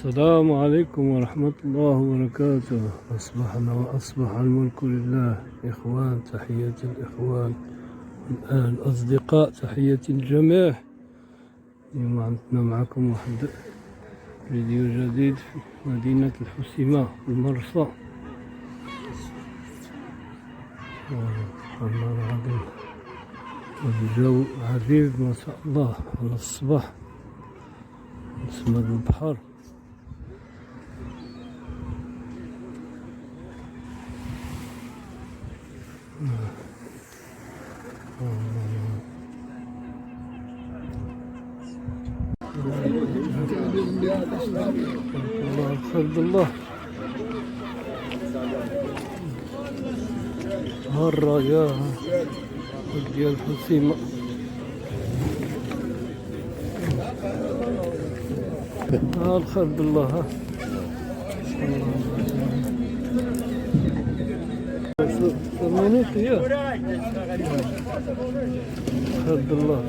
السلام عليكم ورحمة الله وبركاته. أصبحنا وأصبح الملك لله. إخوان، تحية الإخوان، الآن أصدقاء، تحية الجميع. اليوم عندنا معكم واحد فيديو جديد في مدينة الحسيمة في المرصى. الله العظيم، الجو عذيب ما شاء الله على الصباح، نسمة البحر. الله خلد الله هالرايا ديال الحسيمة. ها الخلد الله، ها ثمانية يا خلد الله.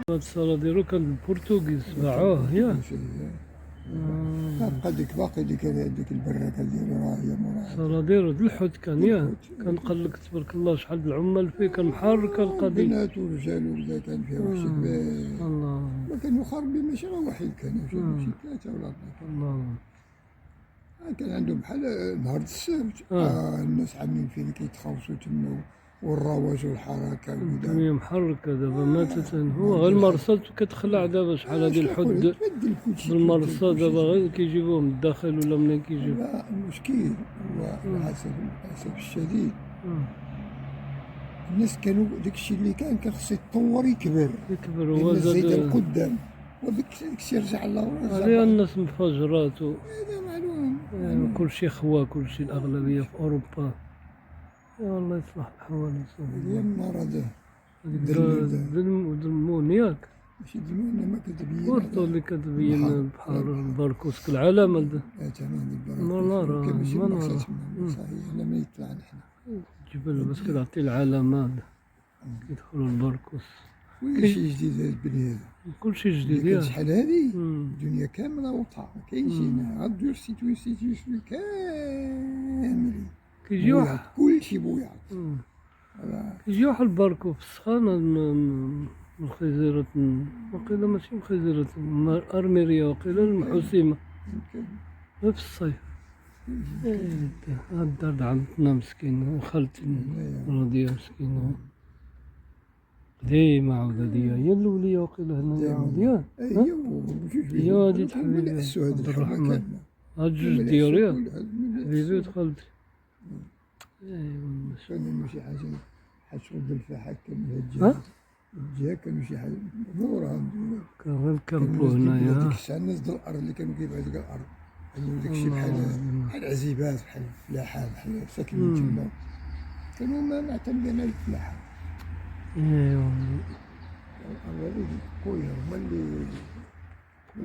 هاد الصالة ديالو كان بالبرتغيز باعوه يا باقي ديك البراكه ديالو راه هي موراها. الصالة ديالو د الحوت كان يا كان قلق تبارك الله شحال د العمال فيه، كان محركة القضية، بنات ورجال ولا كان فيها وحش كبير. الله وكانوا خاربين، ماشي غير واحد، كانوا شي ثلاثه ولا اربعه. الله كان عندهم بحال نهار السبت الناس عاملين فيه اللي كيتخلصوا تما، والرواج والحركه الدنيا محركة دابا ماتت. هو غير المرصاد كتخلع دابا شحال هادي الحد بالمرصاد دابا غير كيجيبوه من الداخل ولا منين كيجيبو. لا المشكل هو للاسف الشديد الناس كانوا داكشي اللي كان خصو يتطور يكبر هو زاد زاد القدام، وداكشي يرجع للورا. عليها الناس مفجرات هذا معلوم. كلشي خوا، كلشي الأغلبية في أوروبا. يا الله يصلح الحوال. هي المرض دلمون ياك ماشي دلونا ما كتبين ورطو اللي كتبين البحر البركوس العلامة منارة صحيح لما يطلع نحن الجبل بس كتعطي العلامات كيدخلوا البركوس. كلشي جديد هاد البني هذا، كلشي جديد يا شحال هادي الدنيا كاملة وطا، ما كاينش هنا غدير سيتويسيون كاملين كيجي واحد كلشي بوياض. كيجي واحد الباركو في السخانة من خزيرة، وقيلا ماشي من خزيرة أرميريا، وقيلا المحسيمة في الصيف. هاد الدار عندنا مسكين، خالتي راضية مسكينة قديمة عاودة، هي الأولية وقيلا هنايا عاودة. هي هادي حبيبي عبد الرحمن، هاد جوج ديال ياك حبيبي وخالتي. كانوا شي حاجة شغل الفاحة كان من الجهة كانوا شي حاجة نورها كان غير كامبو هنايا. ديك الساعة الناس د الأرض اللي كانوا كيبيعوا ديك الأرض عندهم داكشي بحال عزيبات، بحال الفلاحة، بحال ساكنين تما، كانوا معتمدين على الفلاحة. ايوا الأرض هذه قوية، هما اللي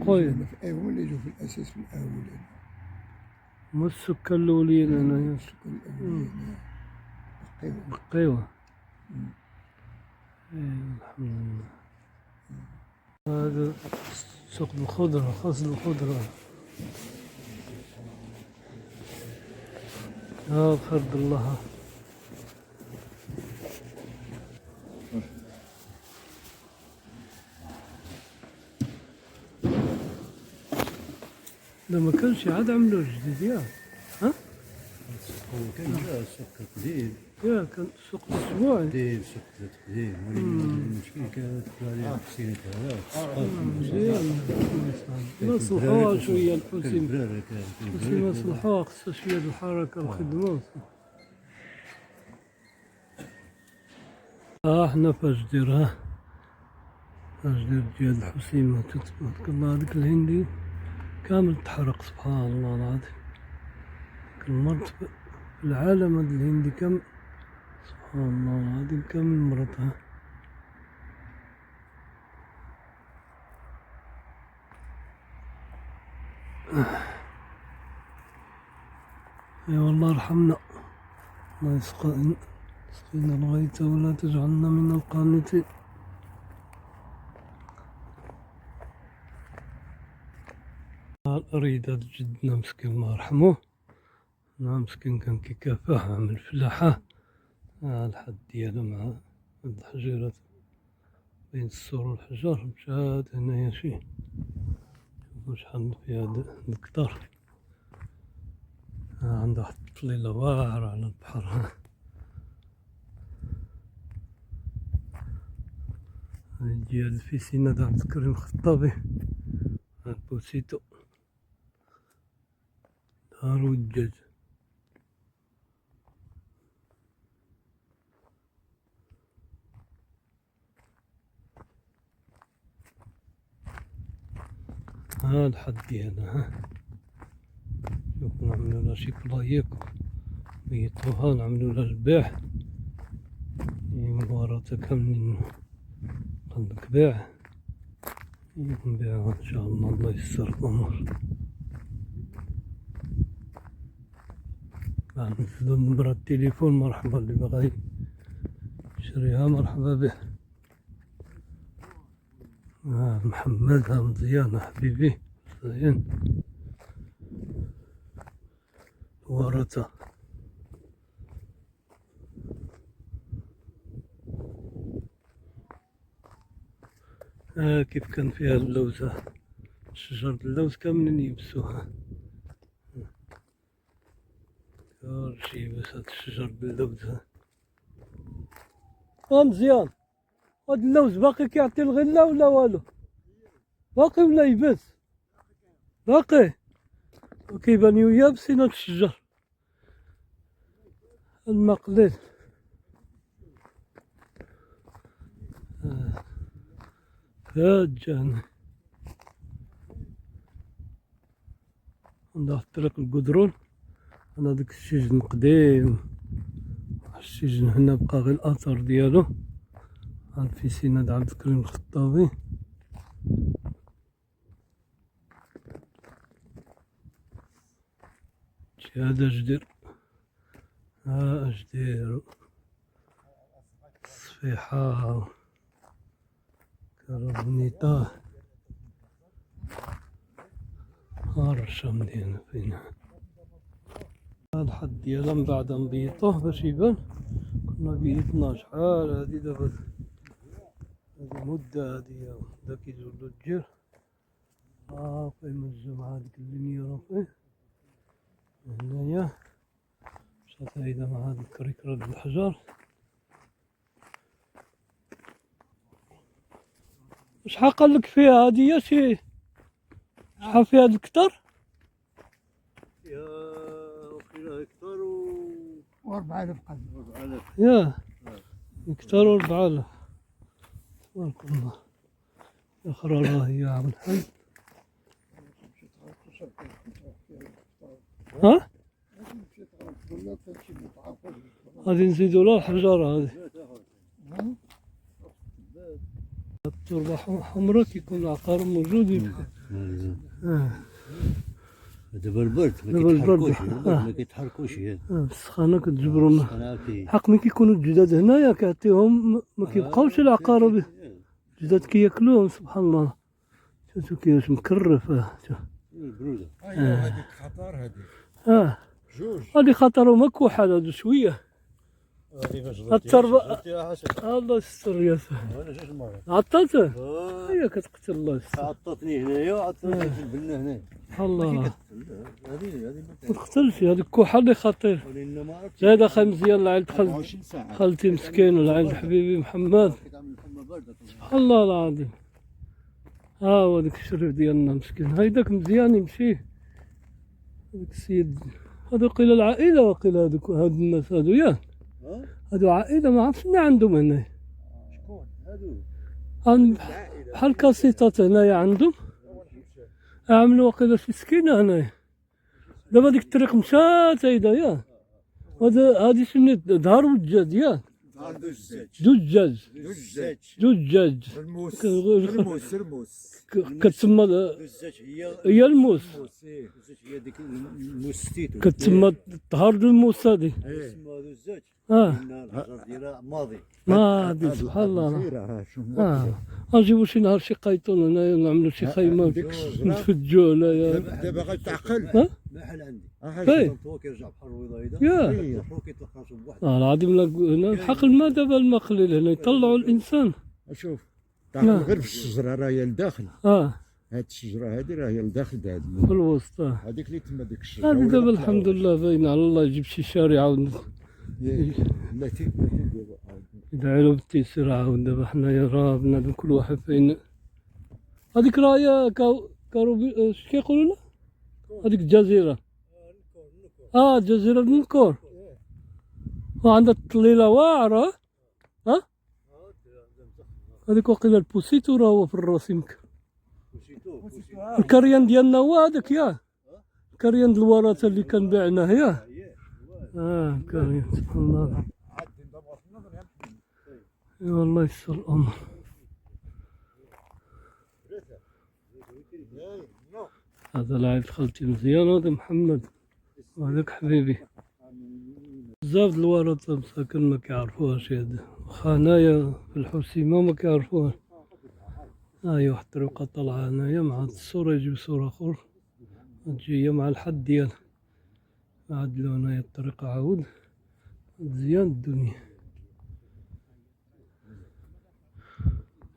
قوية، هما اللي جاو في الأساس في الأول، هما السكان الأولين هنايا، السكان الأولين بقيوة. الحمد لله. هذا سوق الخضرة، فصل الخضرة. ها خرد الله. لا ما كانش عاد عملوه جديد يا ها؟ كان سوق قديم، كان سوق أسبوعي قديم سوق قديم، المشكل كانت عليه السينات هذا مزيان. ما صلحوها شوية الحسيمة، الحسيمة صلحوها، خصها شوية الحركة والخدمة. حنا فاجدير، فاجدير ديال الحسيمة تبارك الله. هذاك الهندي كامل تحرق سبحان الله العظيم. المرض في العالم هذا الهندي كامل سبحان الله العظيم، كامل مرض. يا والله ارحمنا، الله يسقى اسقنا الغيث ولا تجعلنا من القانطين. أريد هاد جدنا مسكين الله يرحمه، مسكين كان كيكافح عامل فلاحة، الحد ديالو مع هاد الحجيرات بين السور والحجر، مشات هنايا شي، شوفو شحال فيها الكتر، عندها واحد الطليلة واعرة على البحر. هادي ديال الفيسينا د عبد الكريم الخطابي، هاد بوسيتو دار والدجاج. ها الحد ديالها، شوفو نعملولها شي كلايك بيطوها، نعملولها الباع، وراتها كاملين الكباع، نبيعها ان شاء الله، الله يسر الامور. نزلو نمرة التليفون، مرحبا اللي بغا يشريها مرحبا به. محمد، مزيان حبيبي، مزيان ورثة. كيف كان فيها اللوزة، شجرة اللوز كاملين يبسوها، كل شي بس هاد الشجر باللوز. مزيان، هاد اللوز باقي كيعطي الغلة ولا والو؟ باقي ولا يبس؟ باقي، وكيبان يابسين هاد الشجر، الماء قليل. فاجان عند واحد الطريق القدرون، أنا داك السجن قديم، السجن هنا بقى غير الأثر ديالو، هاد في سينا عبد الكريم الخطابي. هذا جدير، جدير صفيحة كربونيطة، الرشام ديالنا فينا. الحد ديالها من بعد نبيطوه باش يبان، كنا بيطنا شحال هادي دابا، هادي مدة هادي، بدا كيزولو الجير، يمزو مع هاديك اللينيا رافي هنايا، مشات هايدا مع هاد الكريكرة د الحجر. شحال قالك فيها هادي يا شي؟ شحال فيها هاد الكتر؟ فيها وقيلا هكتار و4000 قلب. 4000. يا هكتار 4000، تبارك الله. اخرى الله يا عم الحاج. ها؟ غادي نزيدو لها الحجارة هادي. التربة حمرا كيكون العقار موجود. دابا البرد دابا البرد ما كيتحركوش. السخانة كتجبرو حق ملي كيكونوا الجداد هنايا كيعطيهم ما كيبقاوش العقارب، الجداد كياكلوهم سبحان الله. شوفو كيفاش مكرف. شوف البرودة. هذيك خطر هذيك. جوج. هادي خطر ومكوحة هادو شوية. التربة الله يستر يا سهل. انا جوج مرات عطاته؟ هي كتقتل الله يستر. عطاتني هنايا وعطاتني في البنة هنايا. سبحان الله. هذه ما تقتلش هذيك الكحة اللي خطير. زايد اخي مزيان لعند خالتي مسكين ولعند حبيبي محمد. سبحان الله العظيم. ها هو داك الشريف ديالنا مسكين، هيداك مزيان يمشي. هذاك السيد هذا قيل العائلة، وقيل هذوك هاد الناس هادو ياه. هادو عائلة ما عرفتش منين عندهم هنا. شكون هادو؟ بحال كاسيطات هنايا عندهم، عملوا وقيلا شي سكينة هنايا. دابا ديك الطريق مشات هيدا ياه. هادي شنو دار والدجاج ياه. عنده الزاج زجاج الزاج زجاج الموس كغير- الموس الموس كتسمى الزاج هي الموس الزاج هي ديك المستيتو كتسمى طهارد الموس هذه اسمها الزاج اه لان الحجر ديالها ماضي ما هذه سبحان الله نجيبو شي نهار شي قيطون هنايا نعملو شي خيمة نفجو هنايا دابا غتعقل ها؟ محل عندي اي هو كيرجع بحر الوضيضه يا هو كيتلقى راسو بواحد العظيم هنا الحق الماء دابا الماء قليل هنا يطلعوا الانسان شوف نعم. تعقل غير في الشجره راهي لداخل اه هاد الشجره هادي راهي لداخل في هادي الوسط هذيك اللي تما ديك الشجره هذه ولا دابا طلعوا. الحمد لله باينه على الله يجيب شي شارع التي يدعي له بالتيسير عاود دابا حنايا راه بنادم كل واحد فين هذيك راهي كاروبي اش كيقولوا لها هذيك الجزيره جزيره النكور وعندها الطليله واعره ها هذيك واقيلا البوسيتو راه هو في الراس يمكن الكريان ديالنا هو هذاك ياه الكريان د الورثه اللي كنبيعناه ياه كريان سبحان الله اي والله يسر الامر هذا لاعب خالتي مزيان هذا محمد وهذاك حبيبي بزاف د الورثه مساكن ما كيعرفوهاش هذا واخا هنايا في الحسيمه ما كيعرفوهاش هاي واحد الطريقه طالعه هنايا مع هاد الصوره يجيب صوره اخرى تجي هي مع الحد ديالها عدلو هنايا الطريقه عاود مزيان الدنيا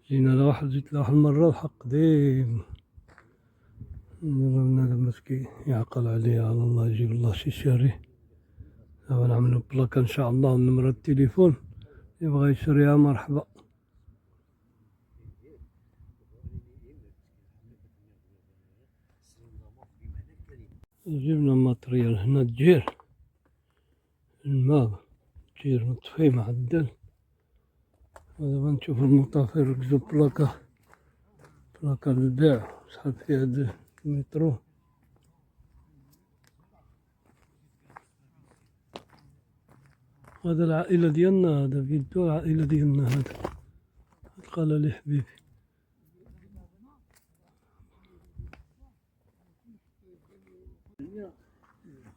جينا لواحد جيت لواحد المرة وحق قديم بنادم مسكين يعقل عليه على الله يجيب الله شي شاري دابا نعملو بلاكا ان شاء الله ونمرة التليفون يبغى يشريها مرحبا جبنا ماتريال هنا الجير الماء جير مطفي معدل ودابا نشوف المطافي يركزو بلاكا للبيع شحال فيها هاد المترو هذا العائلة ديالنا هذا فيديو العائلة ديالنا هذا قال لي حبيبي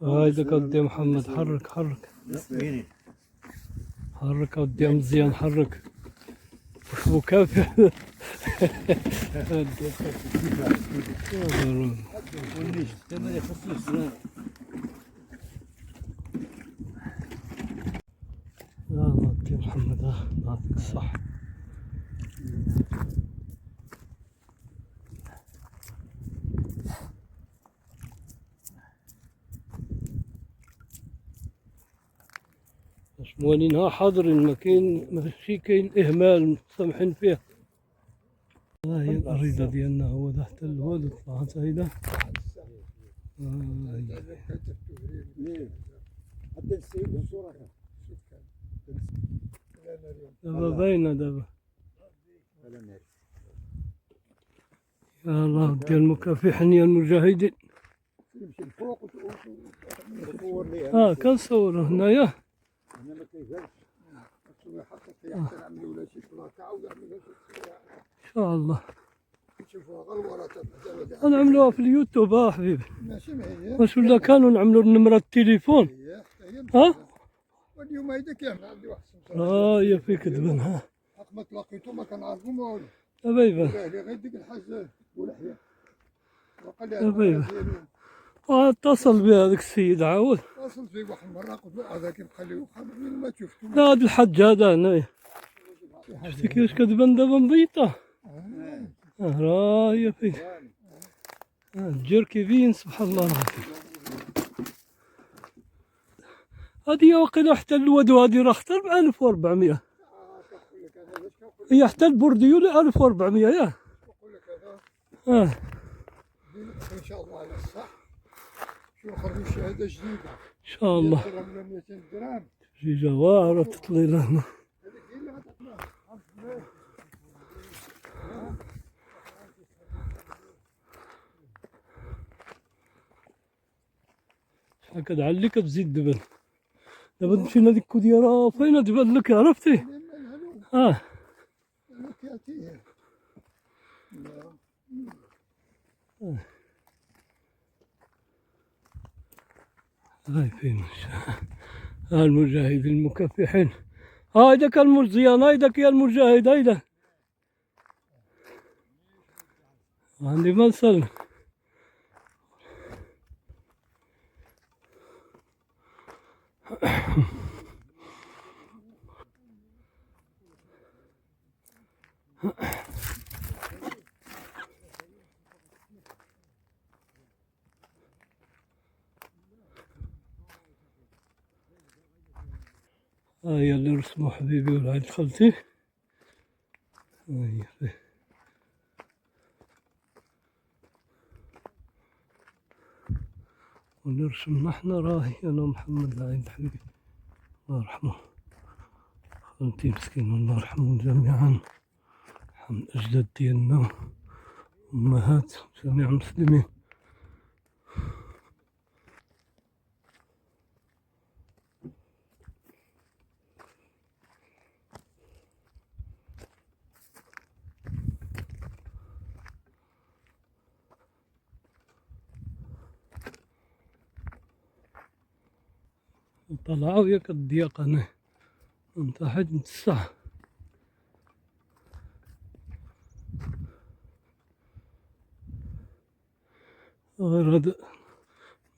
هايداك اودي محمد حرك حرك اودي مزيان حرك واش مكافح اودي محمد يعطيك الصحة موالينها حاضرين ما كاين ماشي كاين اهمال سامحين فيه ها هي الاريده ديالنا هو ده حتى الوالد طلعت هيدا دابا باينه دابا يا الله ديال المكافحين يا المجاهدين كنصور هنايا ان شاء الله نعملوها في اليوتيوب حبيبي واش ولا كانوا نعملوا نمرة التليفون اليوم هيدا كامل عندي واحد هي فيك تبان حق ما تلاقيتو ما كنعرفو ما والو دابا يبان غير ديك الحاج بولحية وقال لي دابا يبان اتصل بها هذاك السيد عاود اتصل فيه واحد المرة قلت له هذا كيبقى لي وين ما شفتو لا هذا الحج هذا هنايا شفتي كيفاش كتبان دابا مبيطة راه هي فيك الجير كيبين سبحان الله العظيم هادي واقيلا حتى الوادو هادي راه اختر ب 1400 هي حتى البورديولي 1400 ياه ان شاء الله على الصح شو خرجوا شهادة جديدة ان شاء الله 200 درهم جيجة واعرة تطليل هنا هكذا عليك تزيد دبل دابا مشينا ديك كوديرة فين تبان لك عرفتي؟ اه هاي فين ها المجاهدين المكافحين. هيداك المرزيان، هيداك يا المجاهد، هيدا عندي منسل. هاي اللي رسمه حبيبي والعيد خالتي. هاي ونرسم احنا راهي انا ومحمد العيد حبيبي الله يرحمه، خالتي مسكين الله يرحمهم جميعا، يرحم الأجداد ديالنا أمهات جميع المسلمين. طلعوا ياك الضيق هنا من تحت نتسع. غير هاد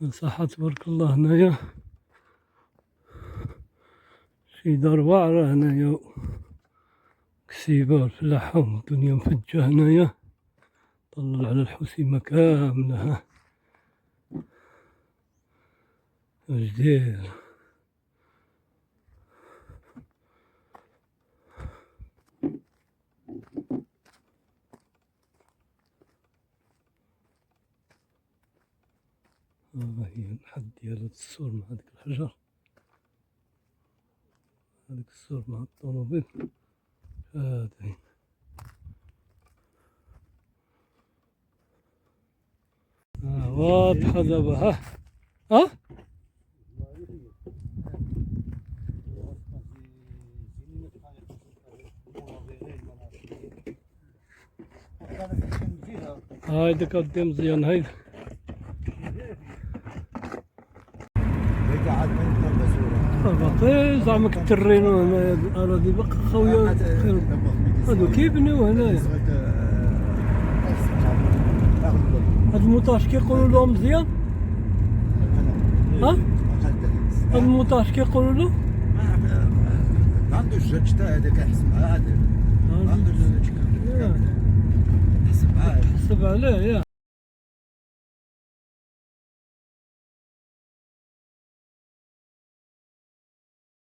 مساحة تبارك الله هنايا شي دار واعرة هنايا، كسيبة والفلاحة والدنيا مفجة هنايا، طلل على الحسيمة كاملة جدير. هي الحد ديال هاد السور مع هاديك الحجر، هاديك السور مع الطوموبيل هادي. واضحة دابا ها هايدي كدي مزيان هايدي. باقي زعما كترينو هنايا الأراضي باقي خاوية، هادو كيبنيو هنايا. هاد الموطاج كيقولوا له مزيان؟ هاد الموطاج كيقولوا له؟ ما عندوش زوج تا هذاك يحسب عادي، ما عندوش زوج كامل يحسب عادي، حسب عليه يا